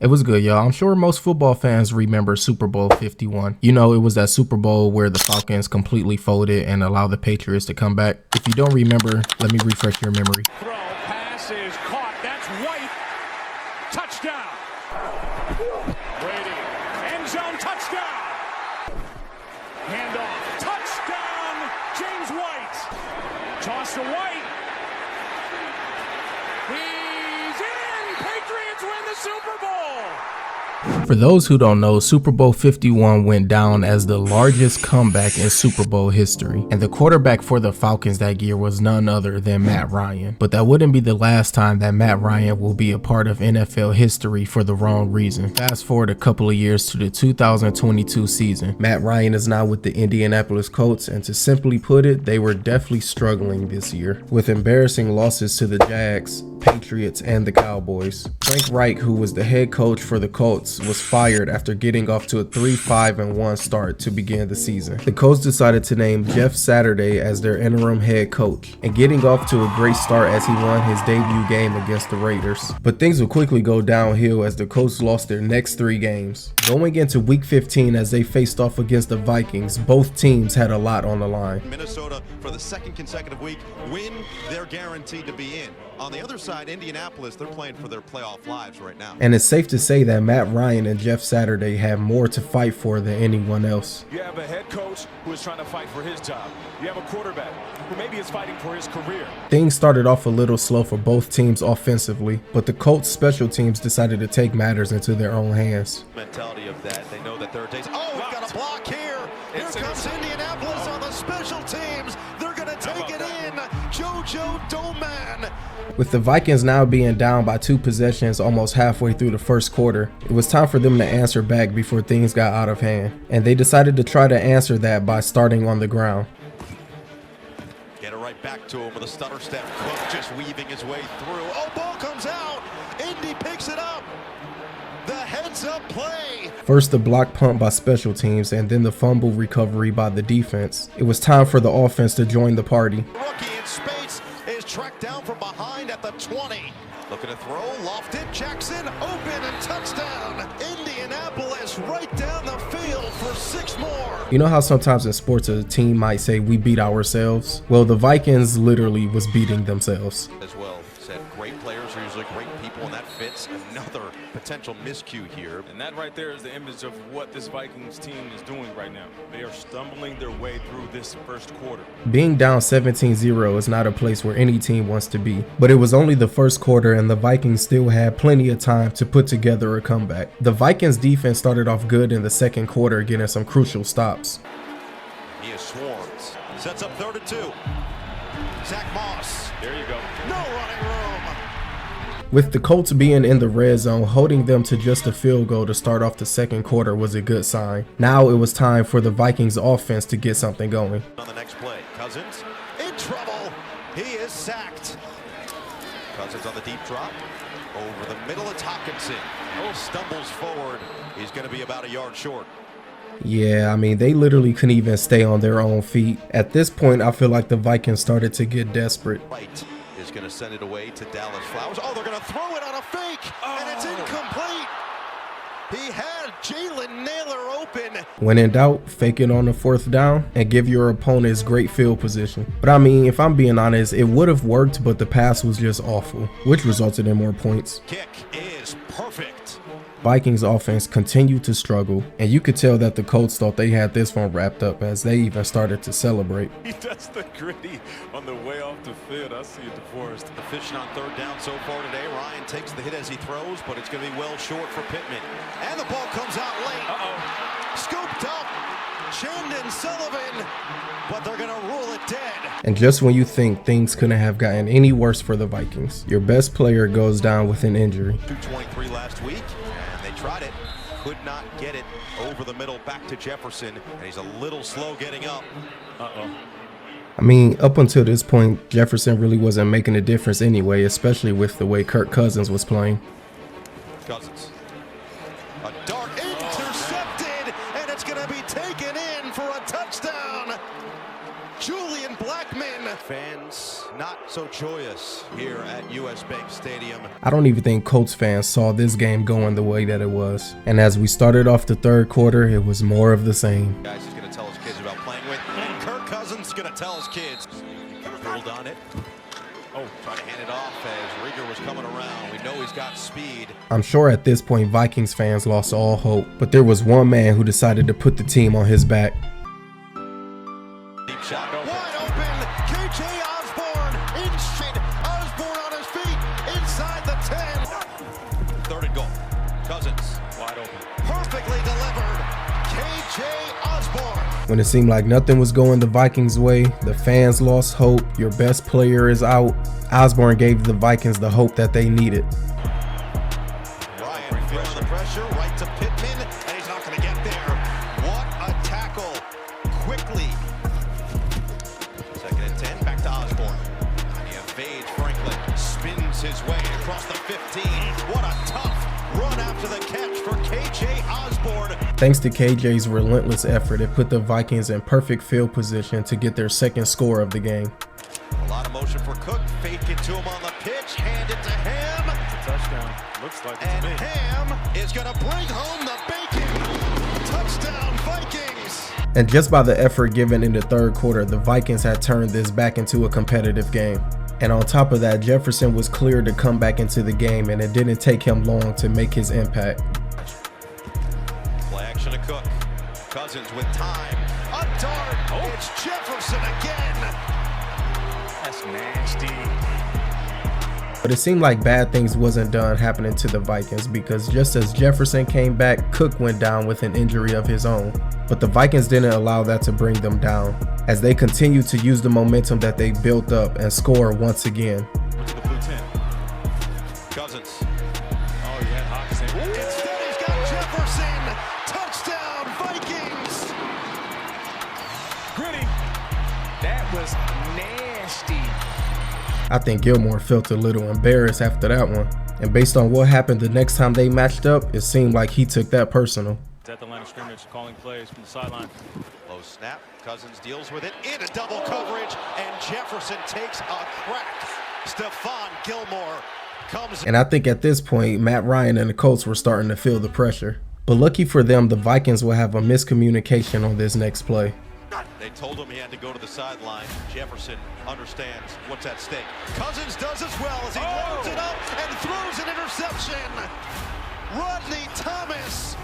It was good, y'all. I'm sure most football fans remember Super Bowl 51. You know, it was that Super Bowl where the Falcons completely folded and allowed the Patriots to come back. If you don't remember, let me refresh your memory. Throw, pass is caught. That's White. Touchdown. Brady. End zone touchdown. Handoff. Touchdown. James White. Toss to White. He's in. Patriots win the Super Bowl. For those who don't know, Super Bowl 51 went down as the largest comeback in Super Bowl history, and the quarterback for the Falcons that year was none other than Matt Ryan. But that wouldn't be the last time that Matt Ryan will be a part of NFL history for the wrong reason. Fast forward a couple of years to the 2022 season. Matt Ryan is now with the Indianapolis Colts, and to simply put it, they were definitely struggling this year, with embarrassing losses to the Jags, Patriots, and the Cowboys. Frank Reich, who was the head coach for the Colts, was fired after getting off to a 3-5-1 start to begin the season. The Colts decided to name Jeff Saturday as their interim head coach, and getting off to a great start as he won his debut game against the Raiders. But things would quickly go downhill as the Colts lost their next 3 games. Going into week 15 as they faced off against the Vikings, both teams had a lot on the line. Minnesota, for the second consecutive week, win, they're guaranteed to be in. On the other side, Indianapolis, they're playing for their playoff lives right now. And it's safe to say that Matt Ryan and Jeff Saturday have more to fight for than anyone else. You have a head coach who is trying to fight for his job. You have a quarterback who maybe is fighting for his career. Things started off a little slow for both teams offensively, but the Colts special teams decided to take matters into their own hands. Mentality of that, they know that third days. Oh, we've got a block here. Here comes Indianapolis on the special teams. They're going to take it in. JoJo Doman. With the Vikings now being down by 2 possessions almost halfway through the first quarter, it was time for them to answer back before things got out of hand. And they decided to try to answer that by starting on the ground. Get it right back to him with a stutter step. Cook just weaving his way through. Oh, ball comes out. Indy picks it up. The heads-up play. First the block punt by special teams and then the fumble recovery by the defense. It was time for the offense to join the party. Rookie in space is tracked down from behind at the 20. Looking to throw, lofted, Jackson, open and touchdown. Indianapolis right down the field for 6 more. You know how sometimes in sports a team might say we beat ourselves? Well, the Vikings literally was beating themselves. As well said, great players are usually great people, and that fits another potential miscue here. And that right there is the image of what this Vikings team is doing right now. They are stumbling their way through this first quarter. Being down 17-0 is not a place where any team wants to be, but it was only the first quarter and the Vikings still had plenty of time to put together a comeback. The Vikings defense started off good in the second quarter, getting some crucial stops. He is swarms. Sets up 3rd and 2. Zach Moss. There you go. No running room. With the Colts being in the red zone, holding them to just a field goal to start off the second quarter was a good sign. Now it was time for the Vikings offense to get something going. On the next play, Cousins in trouble. He is sacked. Cousins on the deep drop. Over the middle of Hawkinson. Oh, stumbles forward. He's going to be about a yard short. Yeah, I mean, they literally couldn't even stay on their own feet. At this point, I feel like the Vikings started to get desperate. Right is going to send it away to Dallas Flowers. Oh, they're going to throw it on a fake, and it's incomplete. He had Jalen Naylor open. When in doubt, fake it on the 4th down and give your opponents great field position. But I mean, if I'm being honest, it would have worked, but the pass was just awful, which resulted in more points. Kick is perfect. Vikings offense continued to struggle, and you could tell that the Colts thought they had this one wrapped up as they even started to celebrate. He does the gritty on the way off the field. I see it, DeForest. Efficient on 3rd down so far today. Ryan takes the hit as he throws, but it's going to be well short for Pittman. And the ball comes out late. Scooped up. Chandon Sullivan, but they're going to rule it dead. And just when you think things couldn't have gotten any worse for the Vikings, your best player goes down with an injury. 223 last week. Tried it, could not get it over the middle back to Jefferson, and he's a little slow getting up. I mean, up until this point, Jefferson really wasn't making a difference anyway, especially with the way Kirk Cousins was playing. Cousins. A dart intercepted, and it's going to be taken in for a touchdown. Julian Blackmon. Fans not so joyous here at US Bank Stadium. I don't even think Colts fans saw this game going the way that it was. And as we started off the third quarter, it was more of the same. Guys, he's going to tell his kids about playing with. And Kirk Cousins is going to tell his kids. Hold on it. Oh, trying to hand it off as Rieger was coming around. We know he's got speed. I'm sure at this point Vikings fans lost all hope, but there was one man who decided to put the team on his back. Deep shot. Wide open. KJ Osborne. Osborne on his feet. Inside the 10. Third and goal. Cousins. Wide open. Perfectly delivered. KJ Osborne. When it seemed like nothing was going the Vikings' way, the fans lost hope, your best player is out, Osborne gave the Vikings the hope that they needed. Ryan feeling the pressure, right to Pittman, and he's not going to get there. What a tackle. Quickly. 2nd and 10, back to Osborne. And he evades Franklin, spins his way across the 15. What a tough run after the catch for KJ Osborne. Thanks to KJ's relentless effort, it put the Vikings in perfect field position to get their second score of the game. A lot of motion for Cook. Fake it to him on the pitch. Hand it to Ham. Touchdown. Looks like And it's me. Ham is going to bring home the bacon. Touchdown Vikings. And just by the effort given in the third quarter, the Vikings had turned this back into a competitive game. And on top of that, Jefferson was cleared to come back into the game, and it didn't take him long to make his impact. Play action to Cook. Cousins with time. A dart. Oh. It's Jefferson again. That's nasty. But it seemed like bad things wasn't done happening to the Vikings, because just as Jefferson came back, Cook went down with an injury of his own. But the Vikings didn't allow that to bring them down, as they continued to use the momentum that they built up and score once again. What's the blue 10? Cousins. Oh, you had Hawkins. Instead, he's got Jefferson. Touchdown Vikings. Gritty. That was nasty. I think Gilmore felt a little embarrassed after that one. And based on what happened the next time they matched up, it seemed like he took that personal. At the line of scrimmage, calling plays from the sideline. Low snap. Cousins deals with it into double coverage, and Jefferson takes a crack. Stephon Gilmore comes. And I think at this point, Matt Ryan and the Colts were starting to feel the pressure. But lucky for them, the Vikings will have a miscommunication on this next play. They told him he had to go to the sideline. Jefferson understands what's at stake. Cousins does as well as he loads it up and throws an interception. Rodney Thomas.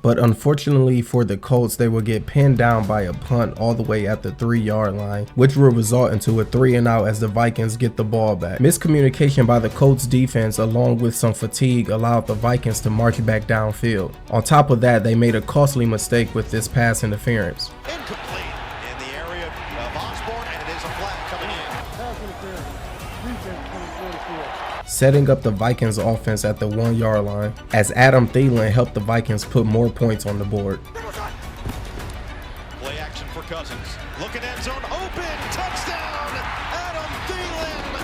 But unfortunately for the Colts, they will get pinned down by a punt all the way at the 3-yard line, which will result into a 3-and-out as the Vikings get the ball back. Miscommunication by the Colts defense along with some fatigue allowed the Vikings to march back downfield. On top of that, they made a costly mistake with this pass interference. Incomplete in the area of Osborne, and it is a flag coming in. Setting up the Vikings offense at the 1-yard line as Adam Thielen helped the Vikings put more points on the board. Play action for Cousins. Looking end zone open. Touchdown. Adam Thielen.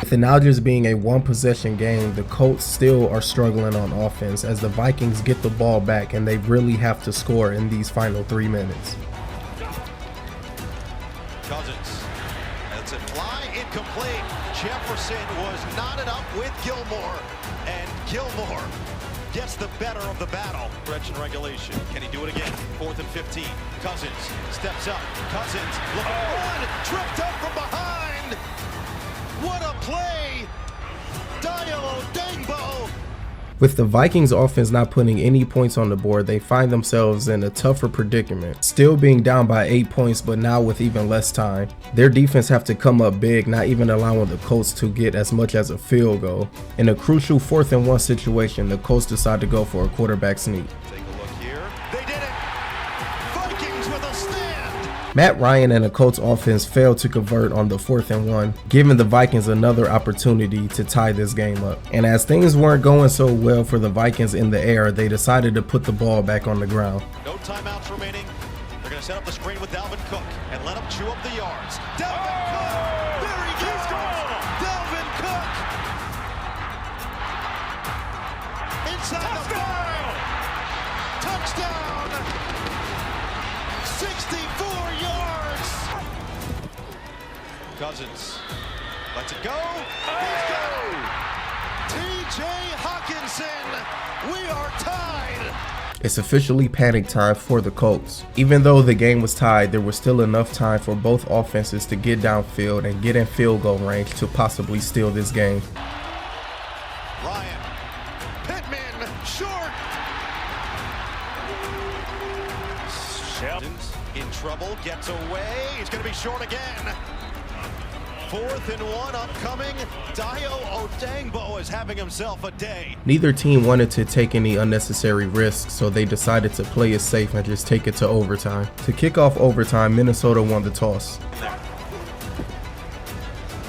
With it now just being a one-possession game, the Colts still are struggling on offense as the Vikings get the ball back and they really have to score in these final 3 minutes. Cousins. That's it. Fly incomplete. Jefferson was knotted up with Gilmore, and Gilmore gets the better of the battle. Stretch and regulation. Can he do it again? 4th and 15. Cousins steps up. Cousins looking run, tripped up from behind. What a play! Diallo Dangbo. With the Vikings offense not putting any points on the board, they find themselves in a tougher predicament, still being down by 8 points but now with even less time. Their defense have to come up big, not even allowing the Colts to get as much as a field goal. In a crucial 4th and 1 situation, the Colts decide to go for a quarterback sneak. Take a look here. They did it! Vikings with a stand! Matt Ryan and the Colts offense failed to convert on the 4th and 1, giving the Vikings another opportunity to tie this game up. And as things weren't going so well for the Vikings in the air, they decided to put the ball back on the ground. No timeouts remaining. They're going to set up the screen with Dalvin Cook and let him chew up the yards. Dalvin Cook! There he goes! Dalvin Cook! Inside the 5! Touchdown! 64 yards! Cousins lets it go. He's got it. T.J. Hawkinson, we are tied. It's officially panic time for the Colts. Even though the game was tied, there was still enough time for both offenses to get downfield and get in field goal range to possibly steal this game. Ryan, Pittman, short. Sheldon's in trouble, gets away. He's going to be short again. 4th and 1 upcoming. Dio Odangbo is having himself a day. Neither team wanted to take any unnecessary risks, so they decided to play it safe and just take it to overtime. To kick off overtime, Minnesota won the toss. There.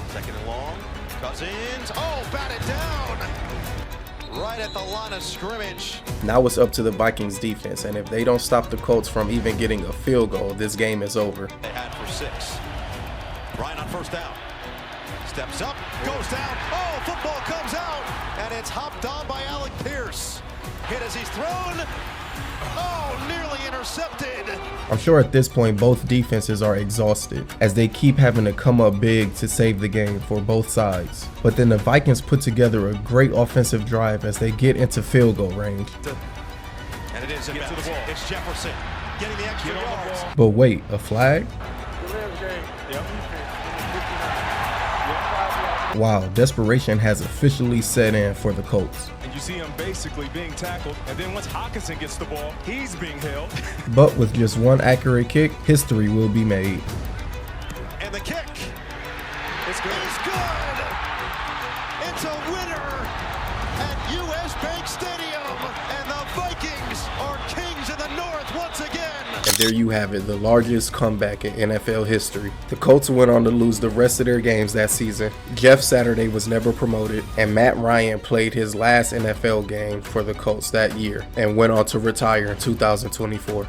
2nd and long. Cousins. Oh, batted down. Right at the line of scrimmage. Now it's up to the Vikings defense, and if they don't stop the Colts from even getting a field goal, this game is over. They had for 6. Ryan on 1st down. Steps up, goes down. Oh, football comes out, and it's hopped on by Alec Pierce. Hit as he's thrown. Oh, nearly intercepted. I'm sure at this point both defenses are exhausted as they keep having to come up big to save the game for both sides. But then the Vikings put together a great offensive drive as they get into field goal range. And it is to the ball. It's Jefferson getting the extra yards. But wait, a flag? Wow, desperation has officially set in for the Colts. And you see him basically being tackled, and then once Hawkinson gets the ball, he's being held. But with just one accurate kick, history will be made. And the kick It's good. is good. It's a winner at US Bank Stadium, and the Vikings are kings of the North once again. And there you have it, the largest comeback in NFL history. The Colts went on to lose the rest of their games that season. Jeff Saturday was never promoted, and Matt Ryan played his last NFL game for the Colts that year and went on to retire in 2024.